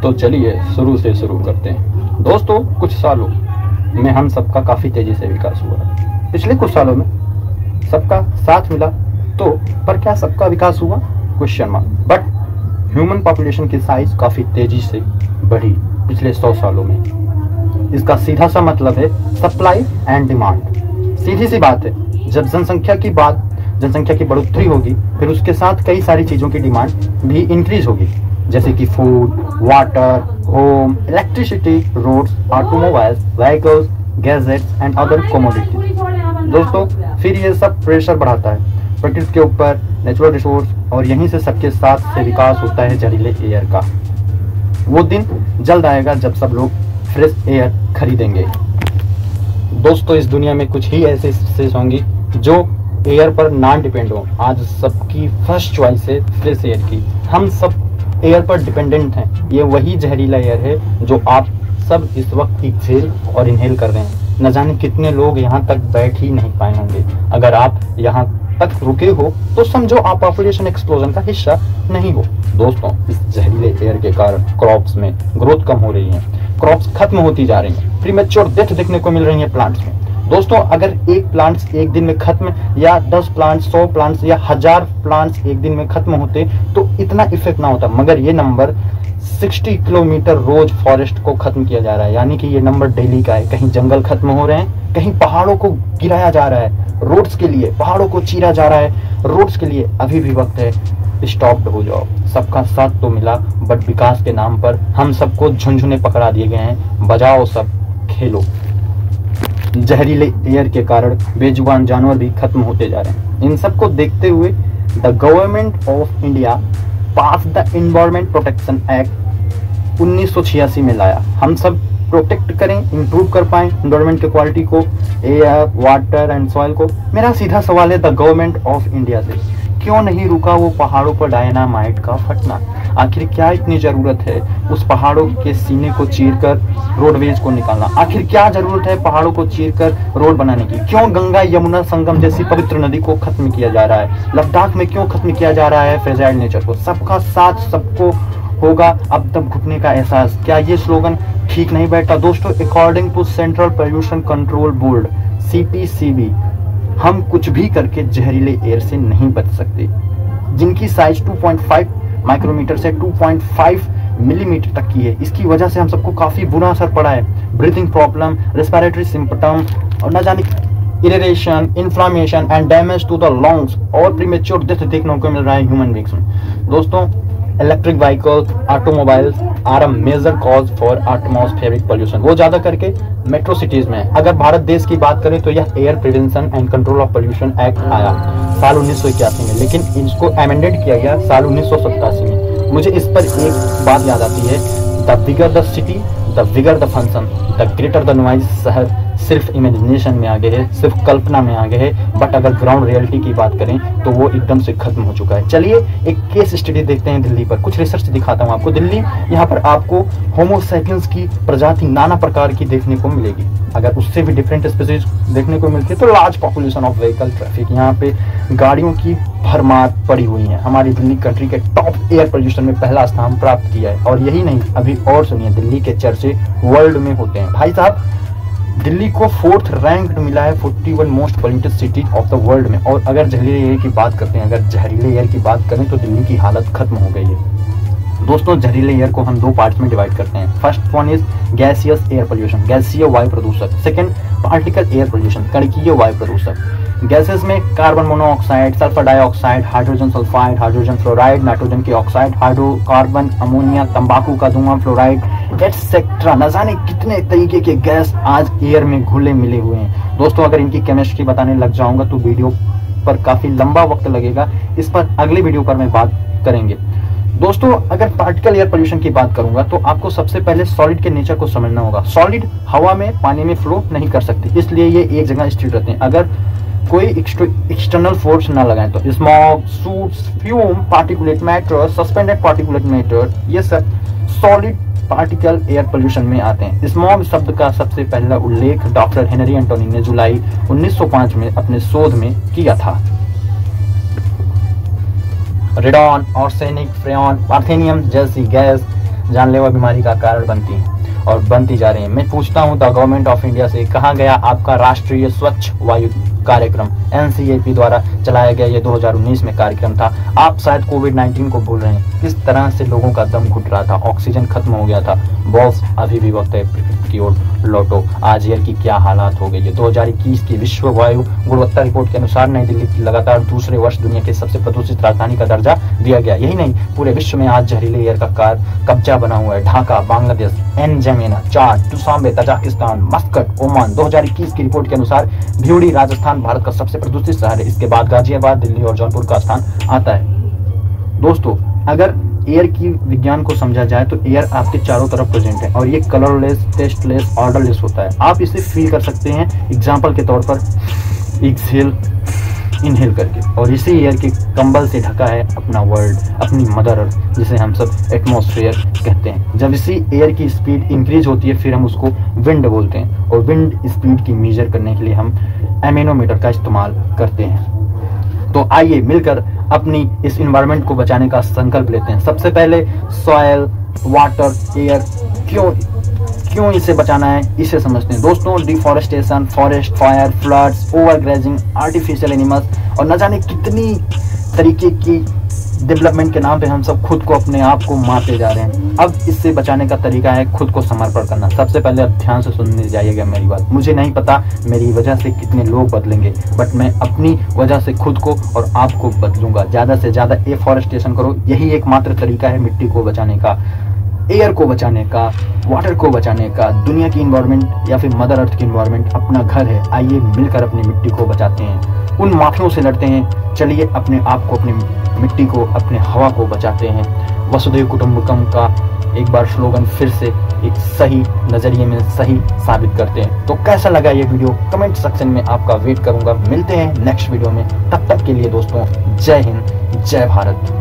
तो चलिए शुरू से शुरू करते हैं। दोस्तों, कुछ सालों में हम सबका काफ़ी तेज़ी से विकास हुआ। पिछले कुछ सालों में सबका साथ मिला, तो पर क्या सबका विकास हुआ? Question mark. But human population की साइज काफ़ी तेज़ी से बढ़ी पिछले 100 सालों में। इसका सीधा सा मतलब है सप्लाई एंड डिमांड। सीधी सी बात है, जब जनसंख्या की बढ़ोतरी होगी, फिर उसके साथ कई सारी चीज़ों की डिमांड भी इंक्रीज होगी, जैसे कि food, water, home, electricity, roads, automobiles, vehicles, gadgets and other commodity. दोस्तों, फिर ये सब प्रेशर बढ़ाता है प्रकृति के ऊपर, नेचुरल रिसोर्स, और यहीं से सबके साथ से विकास होता है जहरीले एयर का। वो दिन जल्द आएगा जब सब लोग फ्रेश एयर खरीदेंगे। दोस्तों, इस दुनिया में कुछ ही ऐसे स्पीशीज होंगी जो एयर पर ना डिपेंड हो। आज सबकी फर्स्ट चॉइस है फ्रेश एयर की। हम सब एयर पर डिपेंडेंट हैं। ये वही जहरीला एयर है जो आप सब इस वक्त एक्सेल और इनहेल कर रहे हैं। न जाने कितने लोग यहाँ तक बैठ ही नहीं पाए होंगे। अगर आप यहाँ तक रुके हो तो समझो आप पॉपुलेशन एक्सप्लोजन का हिस्सा नहीं हो। दोस्तों, इस जहरीले एयर के कारण क्रॉप्स में ग्रोथ कम हो रही है, क्रॉप्स खत्म होती जा रही हैं, प्रीमेच्योर डेथ देखने को मिल रही है प्लांट्स में। दोस्तों, अगर एक प्लांट्स एक दिन में खत्म, या 10 प्लांट्स, 100 प्लांट्स या 1000 प्लांट्स एक दिन में खत्म होते तो इतना इफेक्ट ना होता। मगर ये नंबर 60 किलोमीटर रोज फॉरेस्ट को खत्म किया जा रहा है, यानी कि ये नंबर दिल्ली का है। कहीं जंगल खत्म हो रहे हैं, कहीं पहाड़ों को गिराया जा रहा है रोड्स के लिए, पहाड़ों को चीरा जा रहा है रोड्स के लिए। अभी भी वक्त है, स्टॉप हो जाओ। सबका साथ तो मिला, बट विकास के नाम पर हम सबको झुनझुने पकड़ा दिए गए हैं। बजाओ सब, खेलो। जहरीले एयर के कारण बेजुबान जानवर भी खत्म होते जा रहे हैं। इन सबको देखते हुए the government of India pass the environment protection act 1986 में लाया। हम सब प्रोटेक्ट करें, इंप्रूव कर पाएं एनवायरमेंट की क्वालिटी को, एयर, वाटर एंड सॉइल को। मेरा सीधा सवाल है द गवर्नमेंट ऑफ इंडिया से, क्यों नहीं रुका वो पहाड़ों पर डायनामाइट का फटना? आखिर क्या इतनी जरूरत है उस पहाड़ों के सीने को चीरकर रोडवेज को निकालना? आखिर क्या जरूरत है पहाड़ों को चीरकर रोड बनाने की? क्यों गंगा यमुना संगम जैसी पवित्र नदी को खत्म किया जा रहा है? लद्दाख में क्यों खत्म किया जा रहा है फ्रेजाइल नेचर को? सबका साथ सबको होगा, अब तब घुटने का एहसास। क्या ये स्लोगन ठीक नहीं बैठा? दोस्तों, according to central pollution control board CPCB, हम कुछ भी करके जहरीले एयर से नहीं बच सकते। जिनकी साइज 2.5 माइक्रोमीटर से 2.5 मिलीमीटर तक की है, इसकी वजह से हम सबको काफी बुरा असर पड़ा है। ब्रीथिंग प्रॉब्लम, रेस्पिरेटरी सिम्पटम, और न जाने irritation, inflammation and damage to the lungs और प्रीमेच्योर डेथ देखने को मिल रहा है ह्यूमन बीइंग्स में। दोस्तों, electric vehicles, automobiles are a major cause for atmospheric pollution. वो ज्यादा करके मेट्रो सिटीज में। अगर भारत देश की बात करें तो यह air prevention and control of pollution act आया साल 1981 में, लेकिन इसको अमेंडेड किया गया साल 1987 में। मुझे इस पर एक बात याद आती है, the bigger the city the bigger the function, the greater the noise. शहर सिर्फ इमेजिनेशन में आगे है, सिर्फ कल्पना में आगे है, बट अगर ग्राउंड रियलिटी की बात करें तो वो एकदम से खत्म हो चुका है। चलिए एक केस स्टडी देखते हैं दिल्ली पर। कुछ रिसर्च दिखाता हूँ आपको। दिल्ली, यहाँ पर आपको होमो सैपियंस की प्रजाति नाना प्रकार की देखने को मिलेगी। अगर उससे भी डिफरेंट स्पीसीज देखने को मिलती है तो large population of vehicle traffic, यहाँ पे गाड़ियों की भरमार पड़ी हुई है। हमारी दिल्ली कंट्री के टॉप एयर पोल्यूशन में पहला स्थान प्राप्त किया है। और यही नहीं, अभी और सुनिए, दिल्ली के चर्चे वर्ल्ड में होते हैं। भाई साहब, दिल्ली को 4th रैंक मिला है 41 most polluted city of the world में। और अगर जहरीले एयर की बात करते हैं, अगर जहरीले एयर की बात करें तो दिल्ली की हालत खत्म हो गई है। दोस्तों, जहरीले एयर को हम 2 पार्ट्स में डिवाइड करते हैं। First one is gaseous air pollution, गैसीय वायु प्रदूषक। सेकंड, पार्टिकल एयर पोल्यूशन, कणकीय वायु प्रदूषक। गैसेस में carbon monoxide, sulphur dioxide, hydrogen sulphide, hydrogen fluoride, nitrogen की ऑक्साइड, हाइड्रोकार्बन, अमोनिया, तंबाकू का धुआं, फ्लोराइड एटसेट्रा। न जाने कितने तरीके के गैस आज एयर में घुले मिले हुए हैं। दोस्तों, अगर इनकी केमिस्ट्री बताने लग जाऊंगा तो वीडियो पर काफी लंबा वक्त लगेगा। इस पर अगले वीडियो पर मैं बात करेंगे। दोस्तों, अगर पार्टिकल एयर पोल्यूशन की बात करूंगा तो आपको सबसे पहले सॉलिड के नेचर को समझना होगा। सॉलिड हवा में, पानी में फ्लो नहीं कर सकती, इसलिए ये एक जगह स्थिर रहते हैं। अगर कोई एक्सटर्नल फोर्स ना लगाएं तो smog, suits, fume, particulate matter, suspended particulate matter, ये सब सॉलिड पार्टिकल एयर पोल्यूशन में आते हैं। स्मॉग शब्द का सबसे पहला उल्लेख डॉक्टर हेनरी एंटोनी ने जुलाई 1905 में अपने शोध में किया था। रेडॉन, आर्सेनिक, फ्रेन, पार्थेनियम जैसी गैस जानलेवा बीमारी का कारण बनती हैं और बनती जा रही हैं। मैं पूछता हूं द गवर्नमेंट ऑफ इंडिया से, कहाँ गया आपका राष्ट्रीय स्वच्छ वायु कार्यक्रम? NCAP द्वारा चलाया गया ये 2019 में कार्यक्रम था। आप शायद कोविड-19 को भूल रहे हैं, किस तरह से लोगों का दम घुट रहा था, ऑक्सीजन खत्म हो गया था। बॉस अभी भी वक्त है प्रकृति की ओर लौटो। आज एयर की क्या हालात हो गई है। 2021 की विश्व वायु गुणवत्ता रिपोर्ट के अनुसार नई दिल्ली की लगातार दूसरे वर्ष दुनिया के सबसे प्रदूषित राजधानी का दर्जा दिया गया। यही नहीं, पूरे विश्व में आज जहरीले एयर का कब्जा बना हुआ है। ढाका बांग्लादेश, एनजामिना, चाड, दुशांबे ताजिकिस्तान, मस्कट ओमान। 2021 की रिपोर्ट के अनुसार भिवड़ी राजस्थान भारत का सबसे प्रदूषित शहर है। इसके बाद गाजियाबाद, दिल्ली और जौनपुर का स्थान आता है। दोस्तों, अगर एयर की विज्ञान को समझा जाए तो एयर आपके चारों तरफ प्रेजेंट है और ये कलरलेस, टेस्टलेस, ऑर्डरलेस होता है। आप इसे फील कर सकते हैं एग्जाम्पल के तौर पर एक्सहेल, इनहेल करके। और इसी एयर के कंबल से ढका है अपना वर्ल्ड, अपनी मदर अर्थ, जिसे हम सब एटमॉस्फेयर कहते हैं। जब इसी एयर की स्पीड इंक्रीज होती है फिर हम उसको विंड बोलते हैं और विंड स्पीड की मेजर करने के लिए हम एमेनोमीटर का इस्तेमाल करते हैं। तो आइए मिलकर अपनी इस एनवायरनमेंट को बचाने का संकल्प लेते हैं। सबसे पहले सॉइल, वाटर, एयर, क्यों इसे बचाना है इसे समझते हैं। दोस्तों, deforestation, forest fire, floods, overgrazing, artificial animals और न जाने कितनी तरीके की डेवलपमेंट के नाम पे हम सब खुद को, अपने आप को मारते जा रहे हैं। अब इससे बचाने का तरीका है खुद को समर्पण करना। सबसे पहले अब ध्यान से सुनने जाइएगा मेरी बात। मुझे नहीं पता मेरी वजह से कितने लोग बदलेंगे, बट मैं अपनी वजह से खुद को और आपको बदलूंगा। ज़्यादा से ज़्यादा एफॉरेस्टेशन करो, यही एकमात्र तरीका है मिट्टी को बचाने का, एयर को बचाने का, वाटर को बचाने का। दुनिया की इन्वायरमेंट या फिर मदर अर्थ की इन्वायरमेंट अपना घर है। आइए मिलकर अपनी मिट्टी को बचाते हैं, उन माफियों से लड़ते हैं। चलिए अपने आप को, अपनी मिट्टी को, अपने हवा को बचाते हैं। वसुधैव कुटुंबकम का एक बार स्लोगन फिर से एक सही नजरिए में सही साबित करते हैं। तो कैसा लगा ये वीडियो कमेंट सेक्शन में आपका वेट करूंगा। मिलते हैं नेक्स्ट वीडियो में, तब तक के लिए दोस्तों जय हिंद, जय भारत।